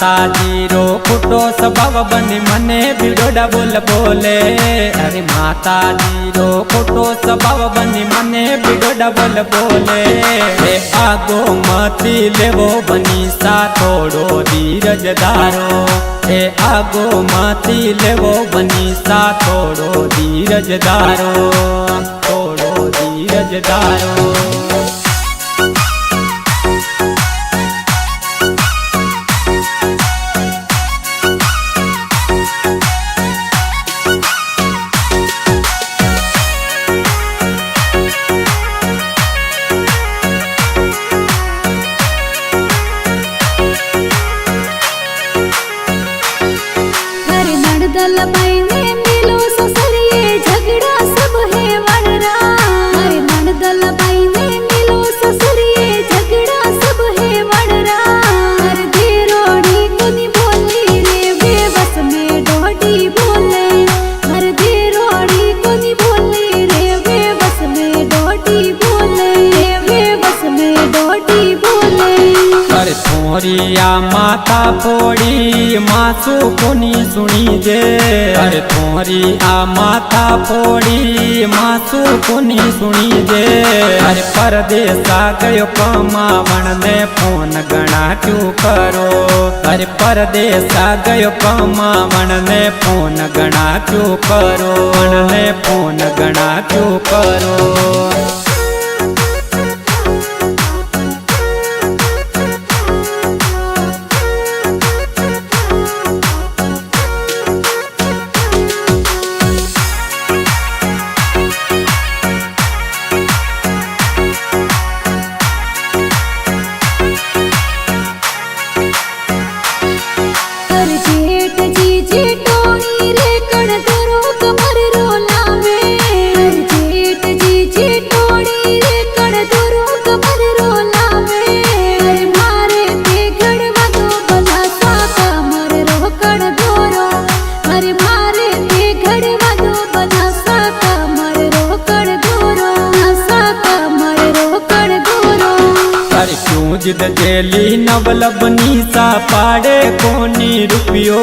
माताजी रो फुटो स्वभाव बनी मने बिगड़ा बोल बोले। अरे माताजी रो फुटो स्वभाव बनी मने बिगड़ा बोल बोले। आगो मती लेवो बनी सा थोड़ो धीरज धारो। आगो मती लेवो बनी सा थोड़ो धीरज धारो। थोड़ो धीरज धारो। दलबाईने मिलो ससुरिये झगड़ा सब है वनरा। हरे मन दलबाईने मिलो ससुरिये झगड़ा सब है वनरा। हर देरोड़ी कोनी बोली रे बेबस में डोडी बोले। हर देरोड़ी कोनी बोली रे बेबस में डोडी बोले। बेबस में डोडी बोले। अरे थोरिया माता फोड़ी मासू कोनी सुनी जे। अरे थोरिया माता फोड़ी मासू कोनी सुनी जे। अरे परदेसा गयो कमावण ने फोन गणा क्यों करो। अरे परदेसा गयो कमावण ने फोन गणा क्यों करो। ने फोन गणा क्यों करो। जिद जेली नवलबनी सा पाड़े कोनी रुपियो।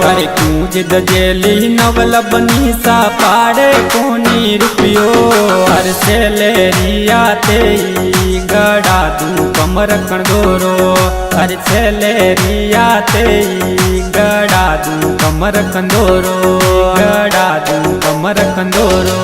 अरे क्यों जिद जेली नवलबनी सा पाड़े कोनी रुपियो। अरे सेलेरिया ते गड़ा दू कमर कंदोरो। अरे सेलेरिया ते गड़ा दू कमर कंदोरो। गड़ा दू कमर कंदोरो।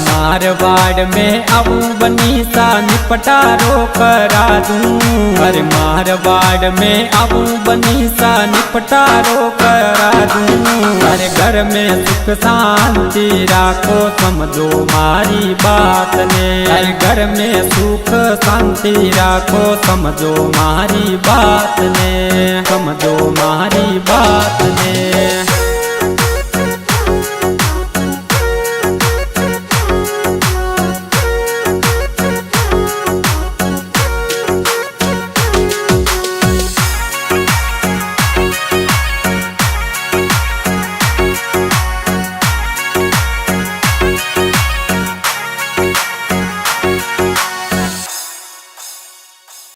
मारवाड़ में आऊं बनी सा निपटारो करा दूं। अरे मारवाड़ में आऊं बनी सा निपटारो करा दूं। अरे घर में सुख शांति राखो समझो मारी बात ने। अरे घर में सुख शांति राखो समझो मारी बात ने। समझो मारी बात ने।